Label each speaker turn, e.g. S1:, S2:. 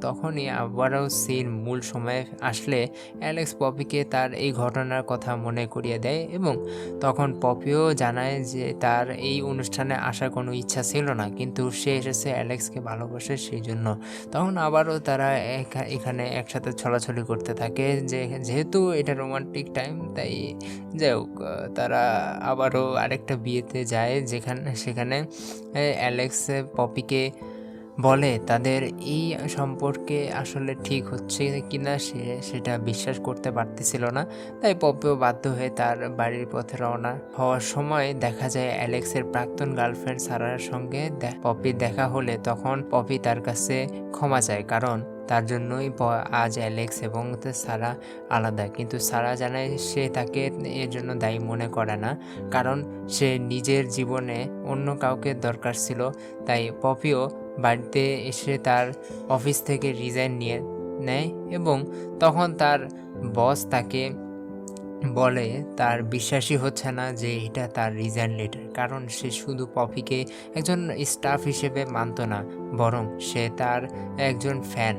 S1: তখনই আবারও সিন মূল সময়ে আসলে অ্যালেক্স পপিকে তার এই ঘটনার কথা মনে করিয়ে দেয় এবং তখন পপিও জানায় যে তার এই অনুষ্ঠানে আসার কোনো ইচ্ছা ছিল না, কিন্তু সে এসেছে অ্যালেক্সকে ভালোবাসে সেই জন্য। তখন আবারও তারা এখানে একসাথে ছলাছলি করতে থাকে, যেহেতু এটা রোমান্টিক টাইম তাই যাই হোক তারা আবারও আরেকটা বিয়েতে যায়, সেখানে অ্যালেক্স পপিকে বলে তাদের এই সম্পর্কে আসলে ঠিক হচ্ছে কিনা সেটা বিশ্বাস করতে পারতেছিল না। তাই পপিও বাধ্য হয়ে তার বাড়ির পথে রওনা হওয়ার সময় দেখা যায় অ্যালেক্সের প্রাক্তন গার্লফ্রেন্ড সারার সঙ্গে পপির দেখা হলে তখন পপি তার কাছে ক্ষমা চায়, কারণ তার জন্যই আজ অ্যালেক্স এবং সারা আলাদা। কিন্তু সারা জানায় সে তাকে এর জন্য দায়ী মনে করে না, কারণ সে নিজের জীবনে অন্য কাউকে দরকার ছিল। তাই পপিও বাড়িতে এসে তার অফিস থেকে রিজাইন নিয়ে নেয় এবং তখন তার বস তাকে বলে তার বিশ্বাসই হচ্ছে না যে এটা তার রিজাইন লেটার, কারণ সে শুধু পপিকে একজন স্টাফ হিসেবে মানত না, বরং সে তার একজন ফ্যান।